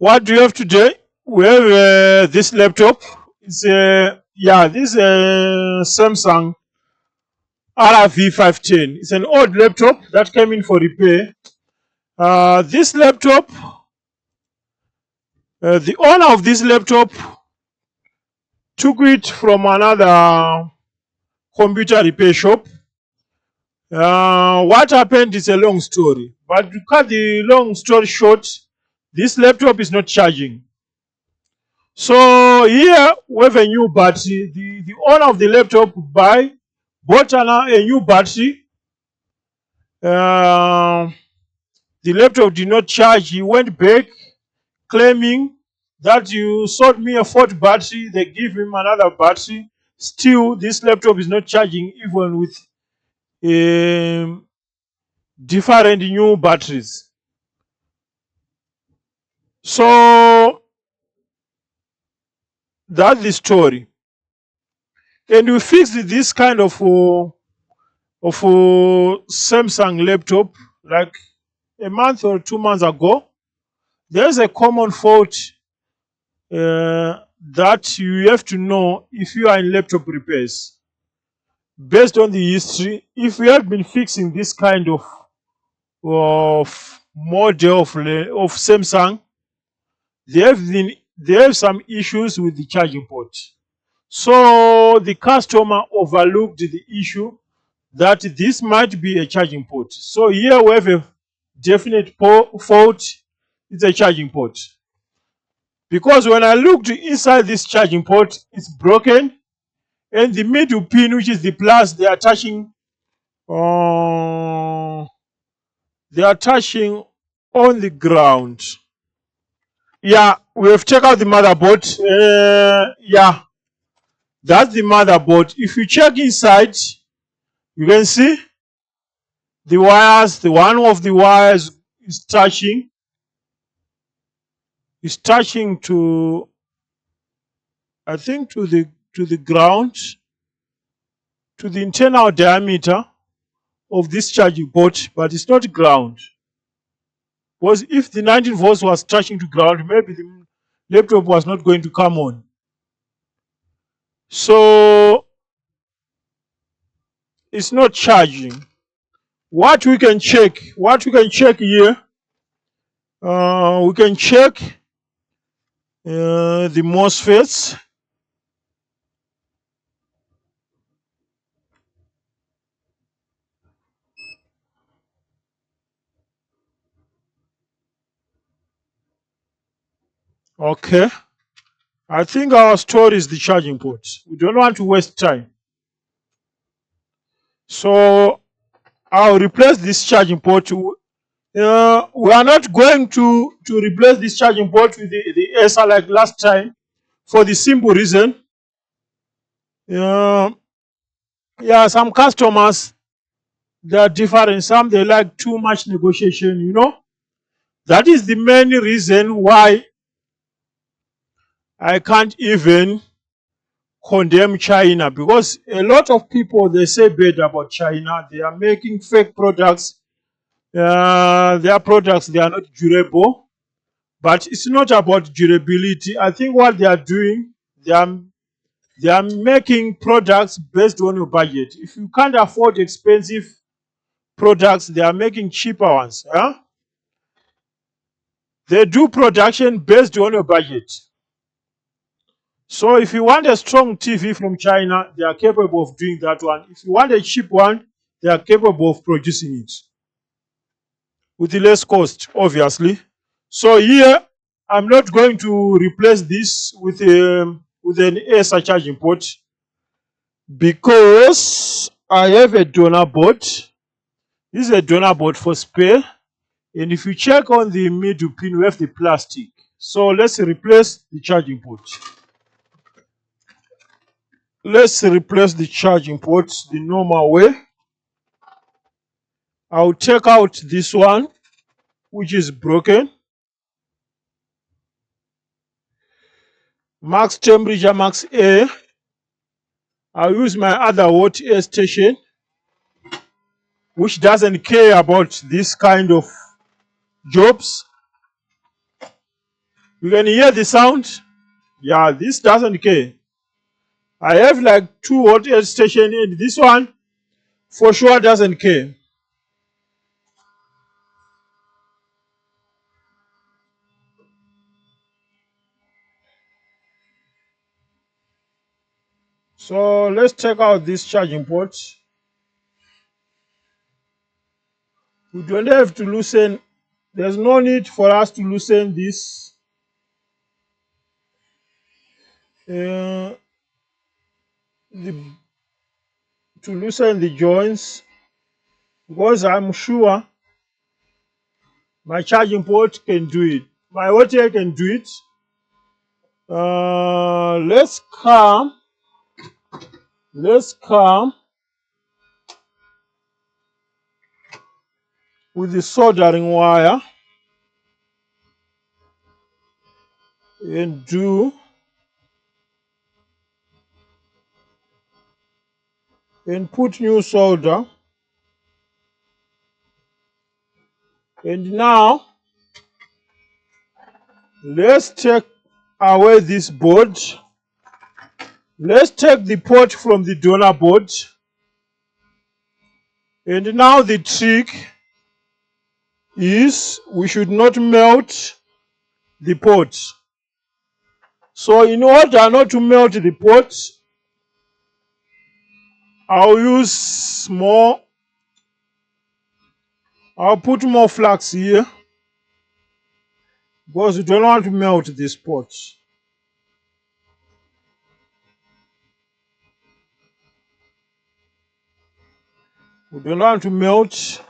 What do you have today? We have this laptop. It's this Samsung Rv510. It's an old laptop that came in for repair. This laptop, the owner of this laptop took it from another computer repair shop. What happened is a long story, but to cut the long story short, this laptop is not charging. So here we have a new battery. The owner of the laptop bought a new battery. The laptop did not charge. He went back claiming that you sold me a fault battery. They give him another battery. Still, this laptop is not charging even with different new batteries. So that's the story. And we fixed this kind of Samsung laptop like a month or 2 months ago. There's a common fault that you have to know if you are in laptop repairs. Based on the history, if you have been fixing this kind of model of Samsung, there have some issues with the charging port. So the customer overlooked the issue that this might be a charging port. So here we have a definite fault. It's a charging port. Because when I looked inside this charging port, it's broken. And the middle pin, which is the plus, they are touching on the ground. Yeah, we have checked out the motherboard. Yeah, that's the motherboard. If you check inside, you can see the wires. The one of the wires is touching to, I think, to the ground, to the internal diameter of this charging port, but it's not ground. Because if the 19 volts was touching to ground, maybe the laptop was not going to come on. So it's not charging. What we can check here, we can check the MOSFETs. Okay, I think our story is the charging port. We don't want to waste time. So I'll replace this charging port. We are not going to replace this charging port with the SR like last time, for the simple reason. Yeah, some customers, they are different. Some, they like too much negotiation, you know. That is the main reason why I can't even condemn China, because a lot of people, they say bad about China. They are making fake products. Their products, they are not durable. But it's not about durability. I think what they are doing, they are making products based on your budget. If you can't afford expensive products, they are making cheaper ones. Huh? They do production based on your budget. So if you want a strong TV from China, they are capable of doing that one. If you want a cheap one, they are capable of producing it with the less cost, obviously. So here, I'm not going to replace this with an ASR charging port, because I have a donor board. This is a donor board for spare. And if you check on the middle pin, we have the plastic. So let's replace the charging port. Let's replace the charging port the normal way. I'll take out this one, which is broken. Max temperature, max air. I'll use my other hot air station, which doesn't care about this kind of jobs. You can hear the sound. Yeah, this doesn't care. I have like 2 voltage station, and this one for sure doesn't care. So let's check out this charging port. We don't have to loosen. There's no need for us to loosen this. Uh, to loosen the joints, because I'm sure my charging port can do it. My OTA can do it. Let's come with the soldering wire and put new solder. And now let's take away this board. Let's take the port from the donor board. And now the trick is we should not melt the port. So in order not to melt the port, I'll put more flux here, because we don't want to melt this port. We don't want to melt.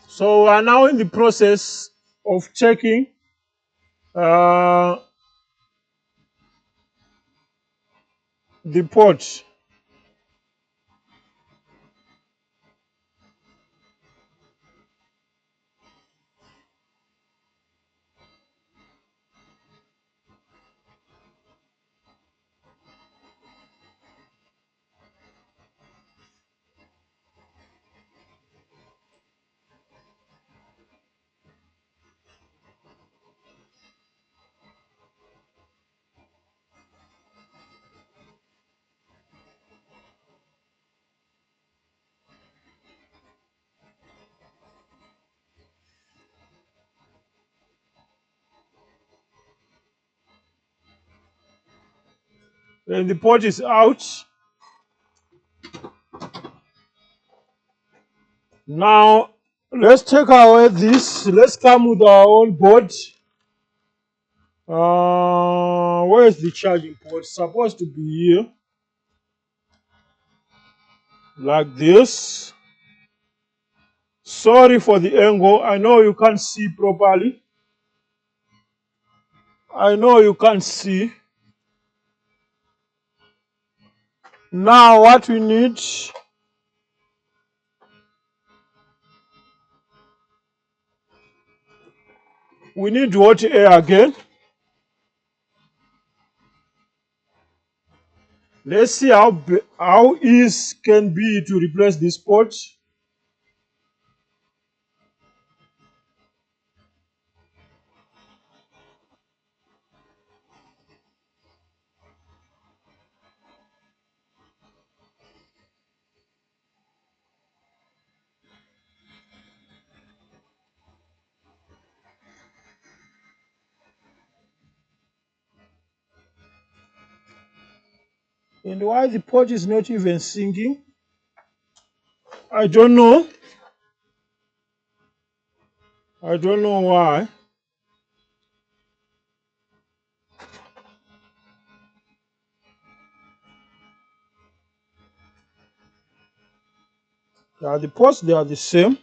So we are now in the process of checking the port. And the port is out. Now let's take away this. Let's come with our own board. Where is the charging port? It's supposed to be here, like this. Sorry for the angle. I know you can't see properly. I know you can't see. Now what we need, hot air again. Let's see how easy can be to replace this port. And why the port is not even sinking, I don't know. I don't know why. Yeah, the ports, they are the same.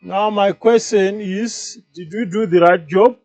Now my question is, did we do the right job?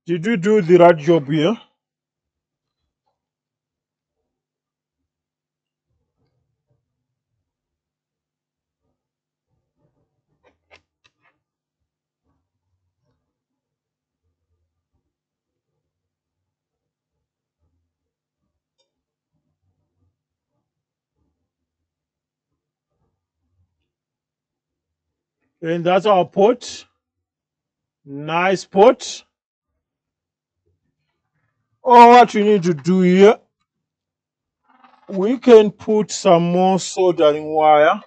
Did we do the right job here? And that's our pot. Nice pot. Oh, what we need to do here, we can put some more soldering wire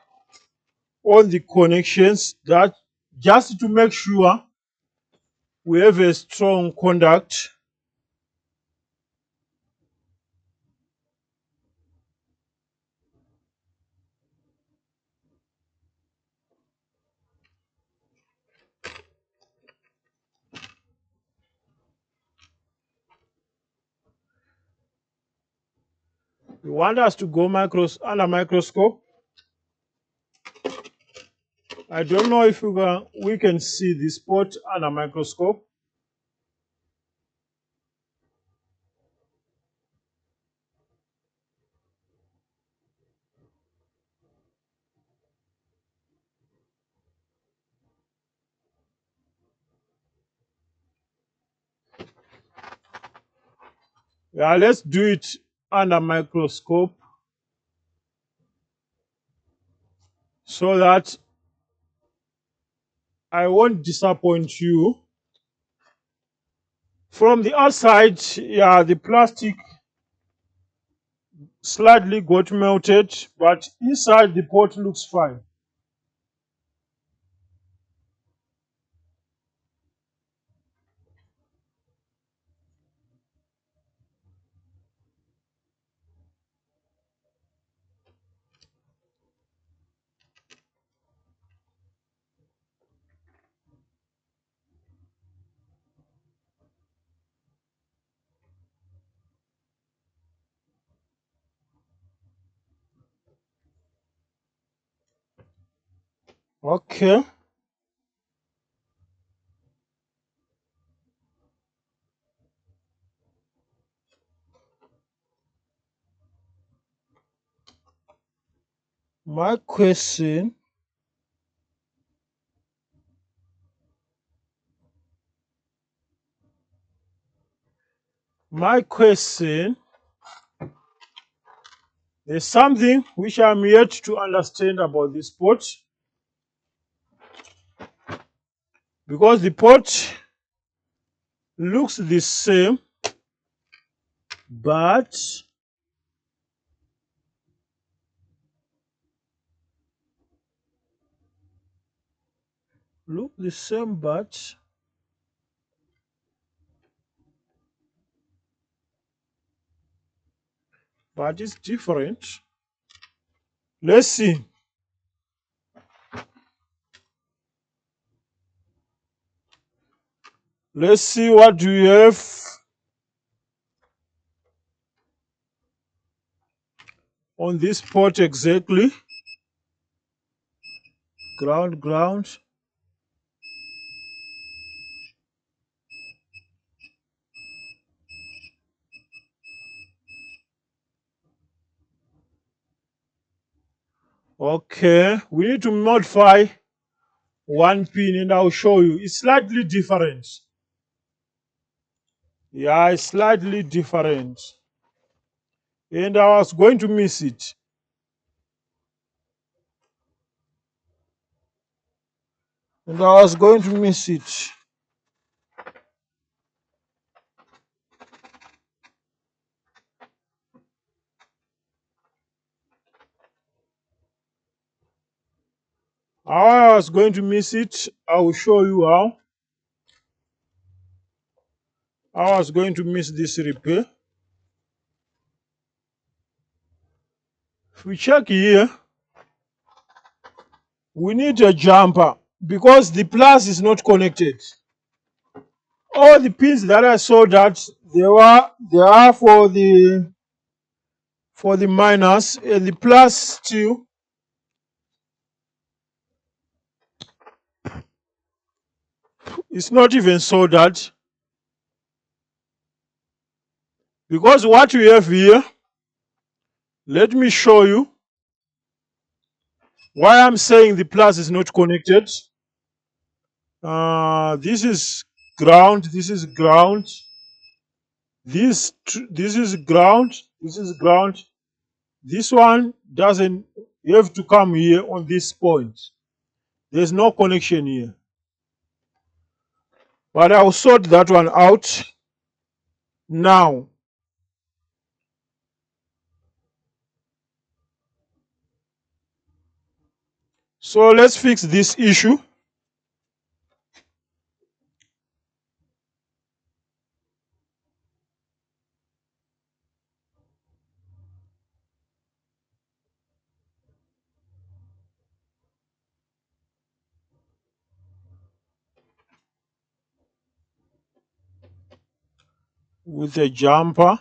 on the connections, that just to make sure we have a strong contact. You want us to go under microscope? I don't know if we can see the spot under microscope. Yeah, let's do it under microscope so that I won't disappoint you. From the outside, yeah, the plastic slightly got melted, but inside the pot looks fine. Okay. My question, there's something which I'm yet to understand about this pot, because the pot looks the same, but it's different. Let's see. Let's see what do we have on this pot exactly. Ground. Okay, we need to modify one pin and I'll show you. It's slightly different. Yeah, it's slightly different. And I was going to miss it. How I was going to miss it, I will show you how. I was going to miss this repair. If we check here, we need a jumper because the plus is not connected. All the pins that I saw that They are for the minus, and the plus still is not even soldered, because what we have here, let me show you why I'm saying the plus is not connected. This is ground, this is ground, this is ground, this is ground. This one doesn't have to come here on this point. There's no connection here. But I'll sort that one out now. So let's fix this issue. With a jumper.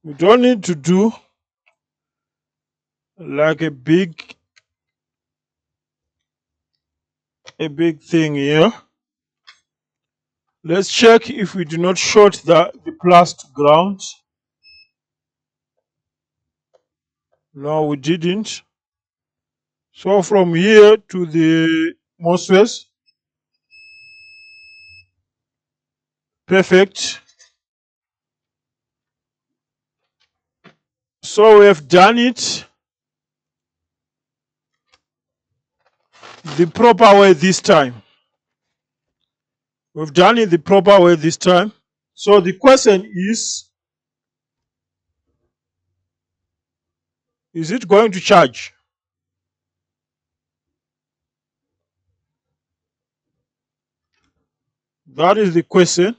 We don't need to do like a big thing here. Let's check if we do not short the plus to ground. No, we didn't. So from here to the MOSFET, perfect. So we have done it the proper way this time. We've done it the proper way this time. So the question is it going to charge? That is the question.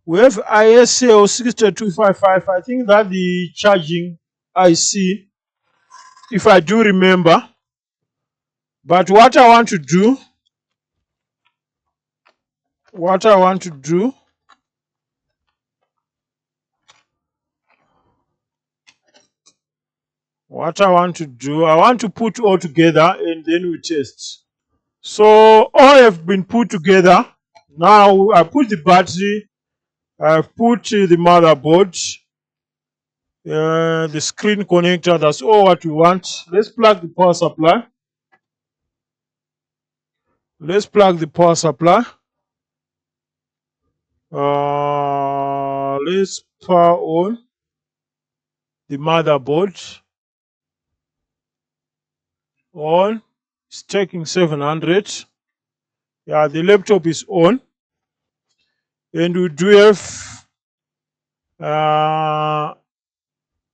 We have ISL 60255. I think that the charging IC, if I do remember. But what I want to do, I want to put all together and then we test. So all have been put together. Now I put the battery, I've put the motherboard, the screen connector. That's all what we want. Let's plug the power supply. Let's power on the motherboard. On. It's taking 700. Yeah, the laptop is on. And we do have,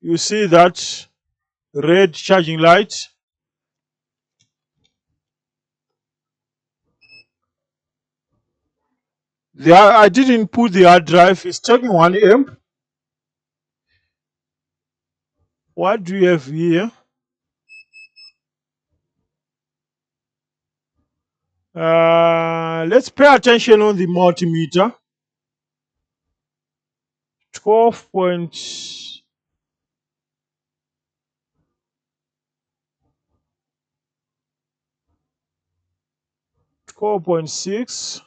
you see that red charging light. I didn't put the hard drive. It's taking 1 amp. What do you have here? Let's pay attention on the multimeter. 12.6.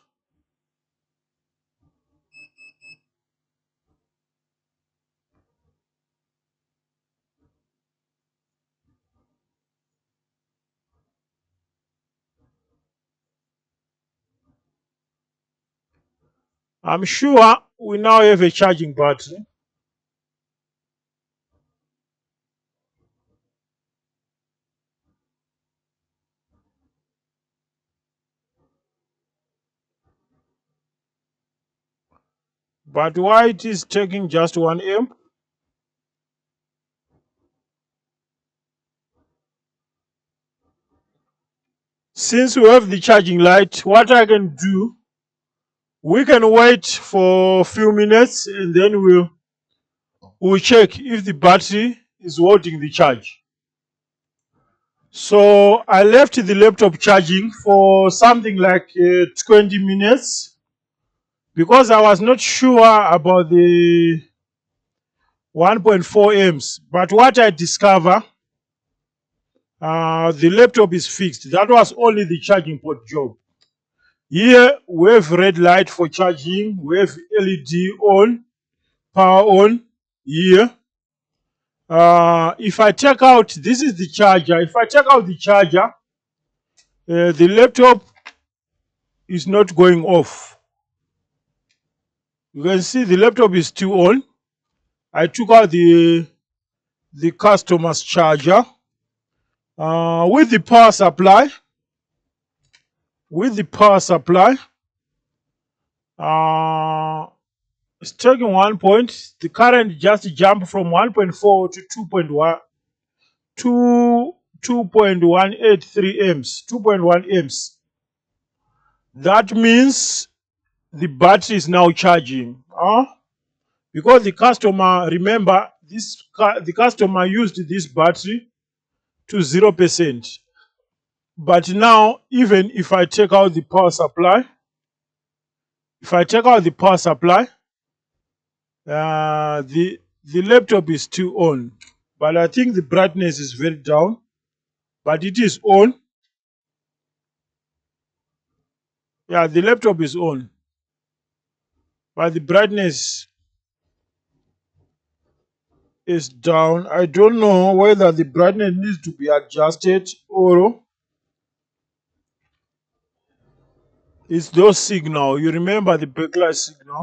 I'm sure we now have a charging battery. But why it is taking just 1 amp? Since we have the charging light, what I can do, we can wait for a few minutes and then we'll check if the battery is holding the charge. So I left the laptop charging for something like 20 minutes because I was not sure about the 1.4 amps. But what I discovered, the laptop is fixed. That was only the charging port job. Here we have red light for charging, we have LED on, power on. Here, if I take out, this is the charger. If I take out the charger, the laptop is not going off. You can see the laptop is still on. I took out the customer's charger with the power supply. With the power supply, it's taking 1 point. The current just jumped from 1.4 to 2.1 to 2.183 amps. 2.1 amps. That means the battery is now charging. Because the customer, remember, the customer used this battery to 0%. But now, even if I take out the power supply, the laptop is still on. But I think the brightness is very down. But it is on. Yeah, the laptop is on. But the brightness is down. I don't know whether the brightness needs to be adjusted or it's those signal. You remember the backlight signal?